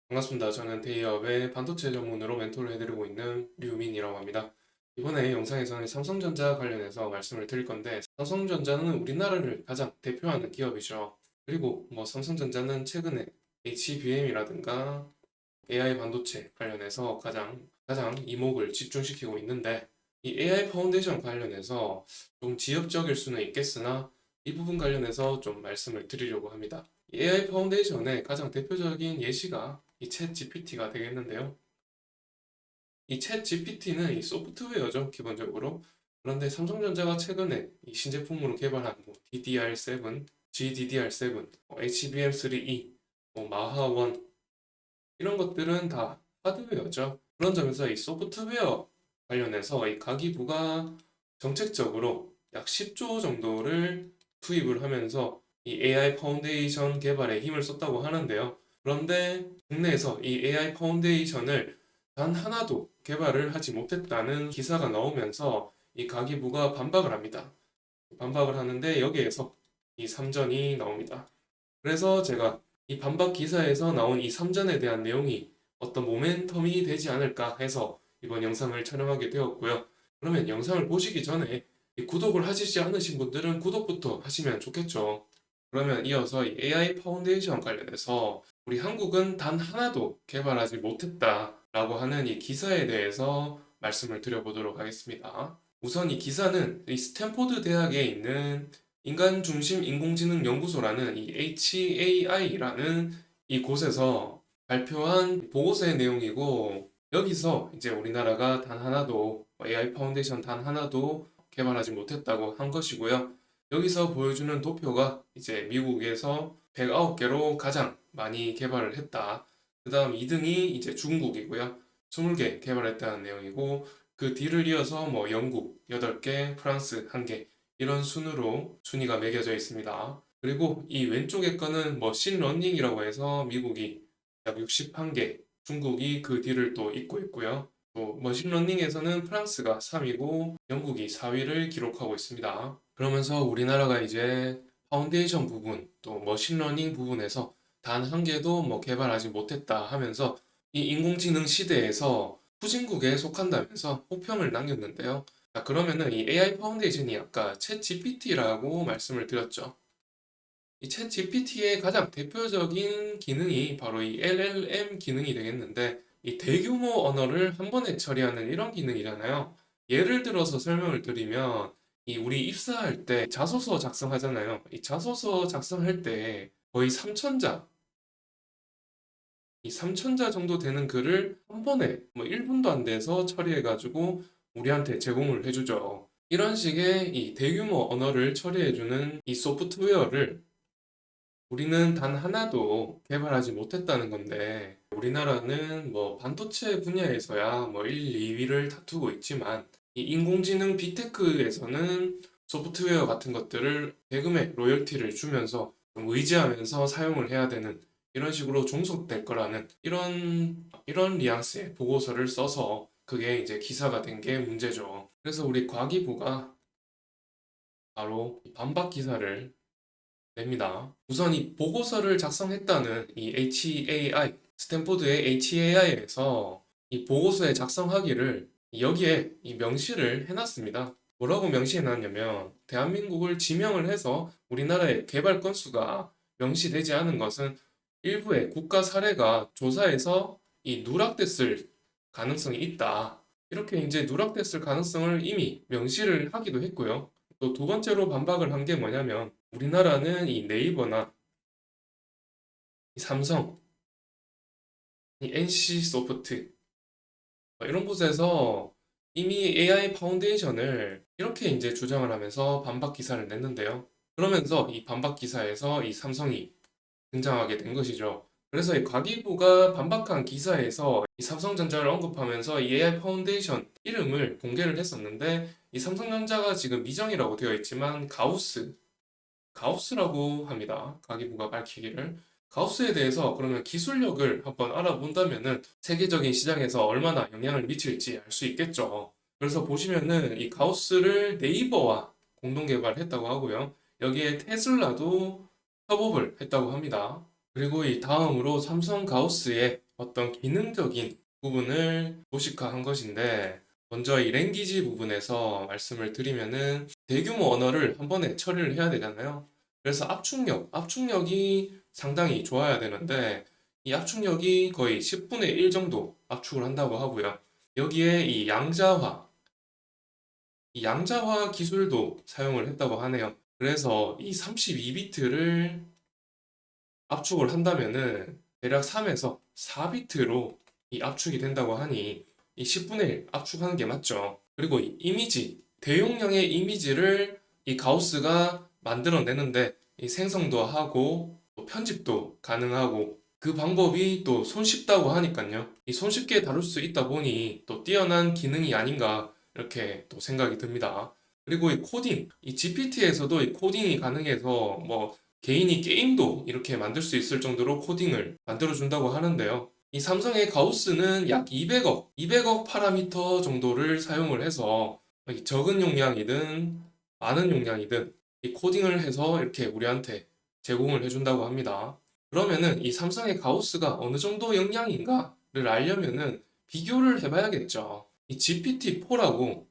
반갑습니다. 저는 대기업의 반도체 전문으로 멘토를 해드리고 있는 류민이라고 합니다. 이번에 영상에서는 삼성전자 관련해서 말씀을 드릴 건데, 삼성전자는 우리나라를 가장 대표하는 기업이죠. 그리고 삼성전자는 최근에 HBM이라든가 AI 반도체 관련해서 가장 이목을 집중시키고 있는데, 이 AI 파운데이션 관련해서 좀 지엽적일 수는 있겠으나 이 부분 관련해서 좀 말씀을 드리려고 합니다. 이 AI 파운데이션의 가장 대표적인 예시가 이 챗 GPT가 되겠는데요. 이 챗 GPT는 이 소프트웨어죠, 기본적으로. 그런데 삼성전자가 최근에 이 신제품으로 개발한 DDR7, GDDR7, HBM3E, 마하1 이런 것들은 다 하드웨어죠. 그런 점에서 이 소프트웨어 관련해서 이 가기부가 정책적으로 약 10조 정도를 투입을 하면서 이 AI 파운데이션 개발에 힘을 썼다고 하는데요. 그런데 국내에서 이 AI 파운데이션을 단 하나도 개발을 하지 못했다는 기사가 나오면서 이 가기부가 반박을 합니다. 반박을 하는데 여기에서 이 삼전이 나옵니다. 그래서 제가 이 반박 기사에서 나온 이 3전에 대한 내용이 어떤 모멘텀이 되지 않을까 해서 이번 영상을 촬영하게 되었고요. 그러면 영상을 보시기 전에 이 구독을 하시지 않으신 분들은 구독부터 하시면 좋겠죠. 그러면 이어서 이 AI 파운데이션 관련해서 우리 한국은 단 하나도 개발하지 못했다라고 하는 이 기사에 대해서 말씀을 드려보도록 하겠습니다. 우선 이 기사는 이 스탠포드 대학에 있는 인간 중심 인공지능 연구소라는 이 HAI라는 이 곳에서 발표한 보고서의 내용이고, 여기서 이제 우리나라가 단 하나도 AI 파운데이션 단 하나도 개발하지 못했다고 한 것이고요. 여기서 보여주는 도표가 이제 미국에서 109개로 가장 많이 개발을 했다. 그 다음 2등이 이제 중국이고요. 20개 개발했다는 내용이고, 그 뒤를 이어서 영국 8개, 프랑스 1개, 이런 순으로 순위가 매겨져 있습니다. 그리고 이 왼쪽에 거는 머신러닝이라고 해서 미국이 약 61개, 중국이 그 뒤를 또 잇고 있고요. 또 머신러닝에서는 프랑스가 3위고 영국이 4위를 기록하고 있습니다. 그러면서 우리나라가 이제 파운데이션 부분, 또 머신러닝 부분에서 단 한 개도 개발하지 못했다 하면서 이 인공지능 시대에서 후진국에 속한다면서 호평을 남겼는데요. 자, 그러면은 이 AI 파운데이션이 아까 챗 GPT라고 말씀을 드렸죠. 이 챗 GPT의 가장 대표적인 기능이 바로 이 LLM 기능이 되겠는데, 이 대규모 언어를 한 번에 처리하는 이런 기능이잖아요. 예를 들어서 설명을 드리면, 이 우리 입사할 때 자소서 작성하잖아요. 이 자소서 작성할 때 거의 3천자, 이 3천자 정도 되는 글을 한 번에 1분도 안 돼서 처리해가지고 우리한테 제공을 해주죠. 이런 식의 이 대규모 언어를 처리해주는 이 소프트웨어를 우리는 단 하나도 개발하지 못했다는 건데, 우리나라는 반도체 분야에서야 1, 2위를 다투고 있지만 이 인공지능 빅테크에서는 소프트웨어 같은 것들을 대금의 로열티를 주면서 좀 의지하면서 사용을 해야 되는, 이런 식으로 종속될 거라는 이런 뉘앙스의 보고서를 써서 그게 이제 기사가 된 게 문제죠. 그래서 우리 과기부가 바로 이 반박 기사를 냅니다. 우선 이 보고서를 작성했다는 이 HAI, 스탠포드의 HAI에서 이 보고서에 작성하기를 여기에 이 명시를 해놨습니다. 뭐라고 명시해놨냐면, 대한민국을 지명을 해서 우리나라의 개발 건수가 명시되지 않은 것은 일부의 국가 사례가 조사에서 이 누락됐을 가능성이 있다. 이렇게 이제 누락됐을 가능성을 이미 명시를 하기도 했고요. 또 두 번째로 반박을 한 게 뭐냐면, 우리나라는 이 네이버나 이 삼성, 이 NC소프트 이런 곳에서 이미 AI 파운데이션을 이렇게 이제 주장을 하면서 반박 기사를 냈는데요. 그러면서 이 반박 기사에서 이 삼성이 등장하게 된 것이죠. 그래서 이 과기부가 반박한 기사에서 이 삼성전자를 언급하면서 이 AI 파운데이션 이름을 공개를 했었는데, 이 삼성전자가 지금 미정이라고 되어 있지만 가우스라고 합니다. 가계부가 밝히기를. 가우스에 대해서 그러면 기술력을 한번 알아본다면은 세계적인 시장에서 얼마나 영향을 미칠지 알 수 있겠죠. 그래서 보시면은 이 가우스를 네이버와 공동 개발했다고 하고요. 여기에 테슬라도 협업을 했다고 합니다. 그리고 이 다음으로 삼성 가우스의 어떤 기능적인 부분을 도식화한 것인데, 먼저 이 랭귀지 부분에서 말씀을 드리면은 대규모 언어를 한 번에 처리를 해야 되잖아요. 그래서 압축력이 상당히 좋아야 되는데, 이 압축력이 거의 10분의 1 정도 압축을 한다고 하고요. 여기에 이 양자화 기술도 사용을 했다고 하네요. 그래서 이 32비트를 압축을 한다면은 대략 3에서 4비트로 이 압축이 된다고 하니 이 10분의 1 압축하는 게 맞죠. 그리고 이 이미지, 대용량의 이미지를 이 가우스가 만들어내는데 이 생성도 하고 또 편집도 가능하고 그 방법이 또 손쉽다고 하니까요. 이 손쉽게 다룰 수 있다 보니 또 뛰어난 기능이 아닌가 이렇게 또 생각이 듭니다. 그리고 이 코딩, 이 GPT에서도 이 코딩이 가능해서 뭐 개인이 게임도 이렇게 만들 수 있을 정도로 코딩을 만들어준다고 하는데요. 이 삼성의 가우스는 약 200억 파라미터 정도를 사용을 해서 적은 용량이든 많은 용량이든 이 코딩을 해서 이렇게 우리한테 제공을 해준다고 합니다. 그러면은 이 삼성의 가우스가 어느 정도 용량인가를 알려면은 비교를 해봐야겠죠. 이 GPT-4라고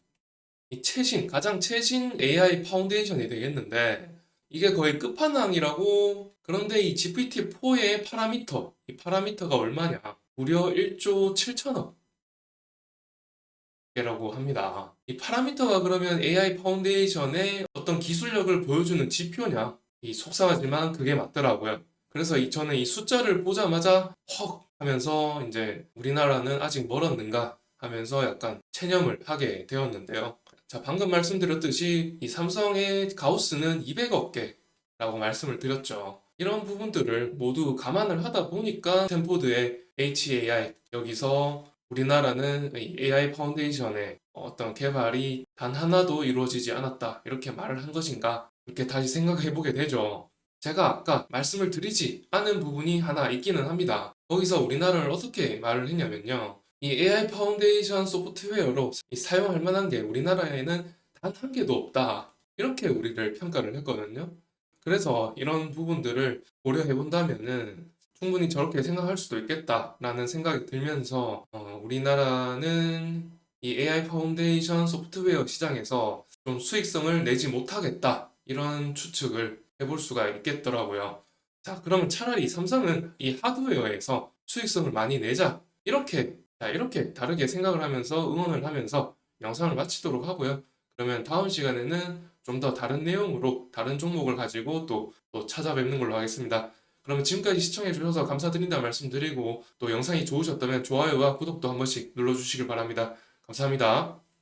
가장 최신 AI 파운데이션이 되겠는데, 이게 거의 끝판왕이라고. 그런데 이 GPT-4의 이 파라미터가 얼마냐? 무려 1조 7천억 개라고 합니다. 이 파라미터가 그러면 AI 파운데이션의 어떤 기술력을 보여주는 지표냐? 이 속상하지만 그게 맞더라고요. 그래서 저는 이 숫자를 보자마자 헉 하면서 이제 우리나라는 아직 멀었는가 하면서 약간 체념을 하게 되었는데요. 자, 방금 말씀드렸듯이 이 삼성의 가우스는 200억 개라고 말씀을 드렸죠. 이런 부분들을 모두 감안을 하다 보니까 스탠포드의 HAI, 여기서 우리나라는 AI 파운데이션의 어떤 개발이 단 하나도 이루어지지 않았다, 이렇게 말을 한 것인가, 이렇게 다시 생각해 보게 되죠. 제가 아까 말씀을 드리지 않은 부분이 하나 있기는 합니다. 거기서 우리나라를 어떻게 말을 했냐면요. 이 AI 파운데이션 소프트웨어로 사용할 만한 게 우리나라에는 단 한 개도 없다, 이렇게 우리를 평가를 했거든요. 그래서 이런 부분들을 고려해 본다면은 충분히 저렇게 생각할 수도 있겠다라는 생각이 들면서 우리나라는 이 AI 파운데이션 소프트웨어 시장에서 좀 수익성을 내지 못하겠다, 이런 추측을 해볼 수가 있겠더라고요. 자, 그러면 차라리 삼성은 이 하드웨어에서 수익성을 많이 내자, 이렇게 다르게 생각을 하면서 응원을 하면서 영상을 마치도록 하고요. 그러면 다음 시간에는 좀 더 다른 내용으로 다른 종목을 가지고 또 찾아뵙는 걸로 하겠습니다. 그러면 지금까지 시청해 주셔서 감사드린다 말씀드리고, 또 영상이 좋으셨다면 좋아요와 구독도 한 번씩 눌러주시길 바랍니다. 감사합니다.